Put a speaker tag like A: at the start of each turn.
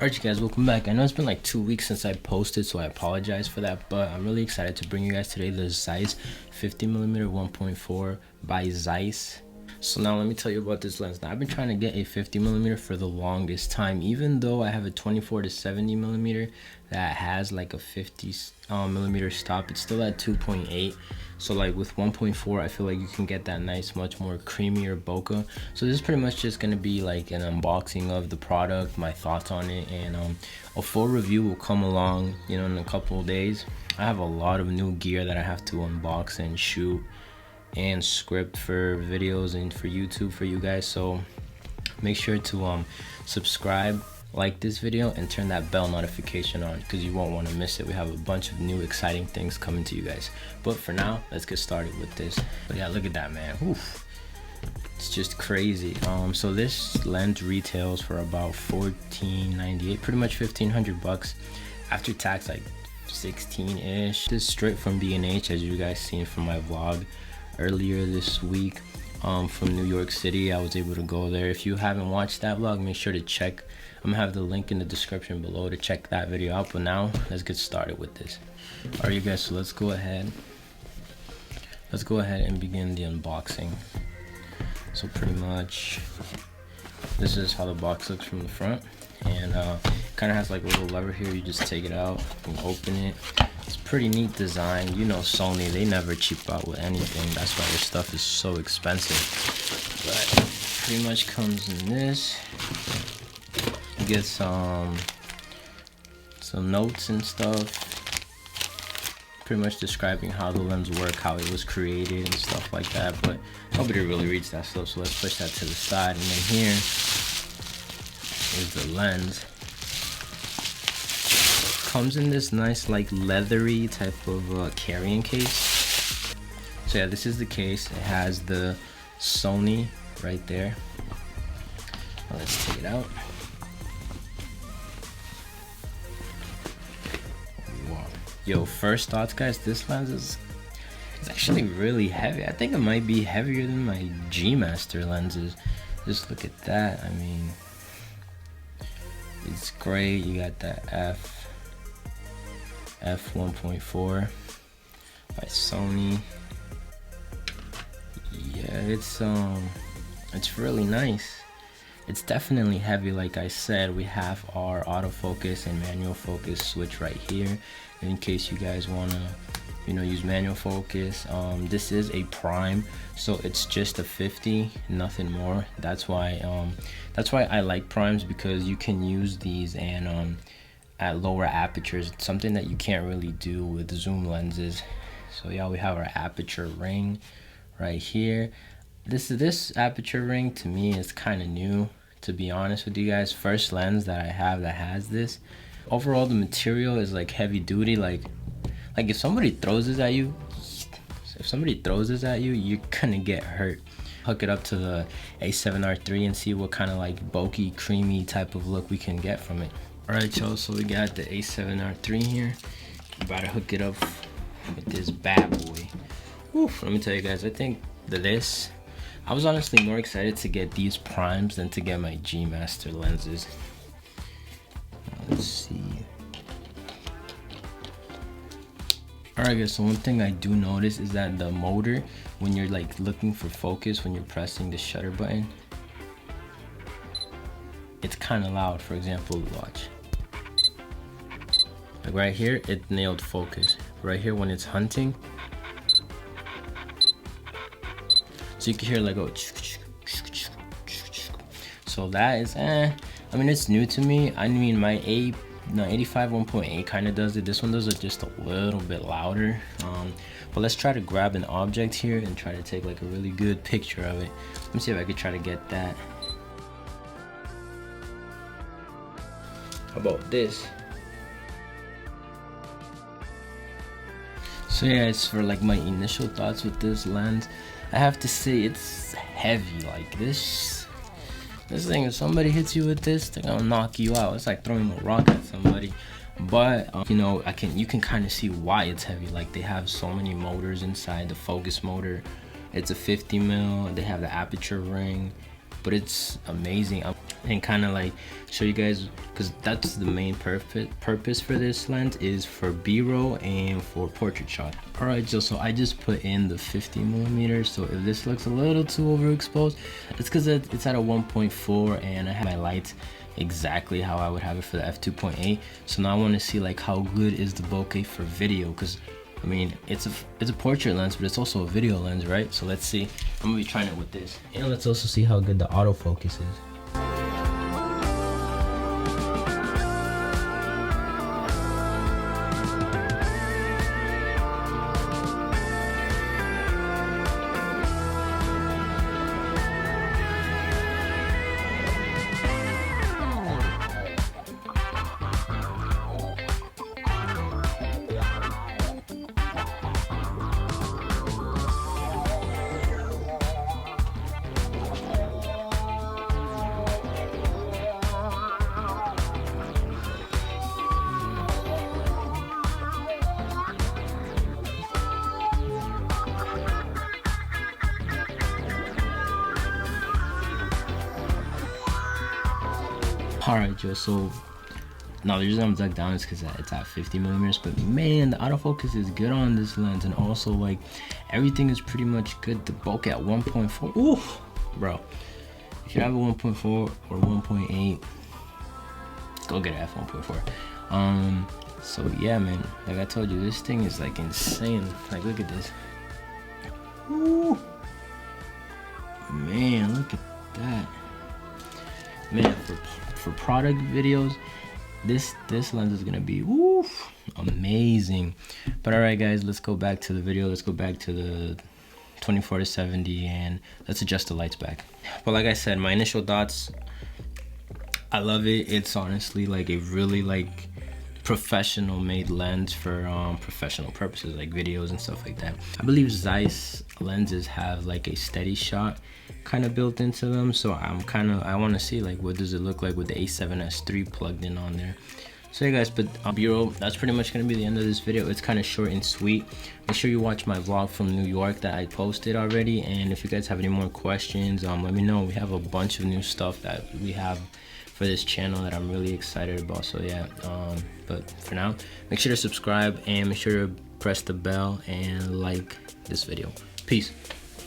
A: Alright, you guys, welcome back. I know it's been like 2 weeks since I posted, so I apologize for that, but I'm really excited to bring you guys today the Zeiss 50mm 1.4 by Zeiss. So now let me tell you about this lens. Now, I've been trying to get a 50mm for the longest time, even though I have a 24 to 70mm that has like a 50mm stop. It's still at 2.8. So like with 1.4, I feel like you can get that nice, much more creamier bokeh. So this is pretty much just gonna be like an unboxing of the product, my thoughts on it, and a full review will come along, you know, in a couple of days. I have a lot of new gear that I have to unbox and shoot and script for videos and for YouTube for you guys. So make sure to subscribe, like this video, and turn that bell notification on because you won't want to miss it. We have a bunch of new exciting things coming to you guys, but for now, let's get started with this. But yeah, look at that, man. Oof. It's just crazy. So this lens retails for about $14.98, pretty much $1,500 after tax, like 16-ish. This is straight from B&H, as you guys seen from my vlog earlier this week. From New York City. I was able to go there. If you haven't watched that vlog, make sure to check. I'm gonna have the link in the description below to check that video out. But now let's get started with this. All right, you guys, so let's go ahead and begin the unboxing. So pretty much this is how the box looks from the front, and kind of has like a little lever here. You just take it out and open it. It's pretty neat design. You know, Sony, they never cheap out with anything. That's why their stuff is so expensive. But pretty much comes in this. You get some notes and stuff, pretty much describing how the lens works, how it was created and stuff like that, but nobody really reads that stuff, so let's push that to the side. And then here is the lens. Comes in this nice like leathery type of carrying case. So yeah, this is the case. It has the Sony right there. Well, let's take it out. Wow. Yo, first thoughts, guys, this lens is actually really heavy. I think it might be heavier than my G Master lenses. Just look at that. I mean, it's great. You got that f1.4 by Sony. Yeah, it's really nice. It's definitely heavy. Like I said, we have our autofocus and manual focus switch right here in case you guys want to, you know, use manual focus. This is a prime, so it's just a 50, nothing more. That's why I like primes, because you can use these and at lower apertures, something that you can't really do with zoom lenses. So yeah, we have our aperture ring right here. This aperture ring to me is kind of new, to be honest with you guys. First lens that I have that has this. Overall, the material is like heavy duty. Like if somebody throws this at you, you're gonna get hurt. Hook it up to the A7R3 and see what kind of like bulky, creamy type of look we can get from it. Alright, y'all, so we got the A7R3 here. About to hook it up with this bad boy. Oof, let me tell you guys, I think that I was honestly more excited to get these primes than to get my G Master lenses. Let's see. Alright guys, so one thing I do notice is that the motor, when you're like looking for focus, when you're pressing the shutter button, it's kind of loud. For example, watch. Like right here, it nailed focus. Right here, when it's hunting, so you can hear like, oh, so that is, I mean, it's new to me. I mean, my 85 1.8 kind of does it. This one does it just a little bit louder. But let's try to grab an object here and try to take like a really good picture of it. Let me see if I could try to get that. How about this? So yeah, it's for like my initial thoughts with this lens. I have to say it's heavy. Like this thing, if somebody hits you with this, they're gonna knock you out. It's like throwing a rock at somebody. But you know, you can kind of see why it's heavy. Like they have so many motors inside. The focus motor, it's a 50mm. They have the aperture ring, but it's amazing. and kind of like show you guys, because that's the main purpose for this lens, is for b-roll and for portrait shot. All right, so I just put in the 50mm. So if this looks a little too overexposed, it's because it's at a 1.4 and I have my lights exactly how I would have it for the f2.8. So now I want to see like how good is the bokeh for video, because I mean, it's a portrait lens, but it's also a video lens, right? So let's see. I'm gonna be trying it with this, and let's also see how good the autofocus is. Alright, yo, so now the reason I'm dug down is because it's at 50mm, but man, the autofocus is good on this lens, and also like everything is pretty much good. The bokeh at 1.4, ooh, bro, if you have a 1.4 or 1.8, go get it at 1.4. So yeah, man, like I told you, this thing is like insane. Like, look at this. Ooh, man, look at that. Man, for product videos, this lens is gonna be woof, amazing. But all right, guys, let's go back to the video. Let's go back to the 24-70 and let's adjust the lights back. But like I said, my initial thoughts, I love it. It's honestly like a really like professional made lens for professional purposes like videos and stuff like that. I believe Zeiss lenses have like a steady shot kind of built into them, so I want to see like what does it look like with the A7S III plugged in on there. So yeah, guys, but B-roll, that's pretty much gonna be the end of this video. It's kind of short and sweet. Make sure you watch my vlog from New York that I posted already, and if you guys have any more questions, let me know. We have a bunch of new stuff that we have for this channel that I'm really excited about. So yeah, but for now, make sure to subscribe and make sure to press the bell and like this video. Peace.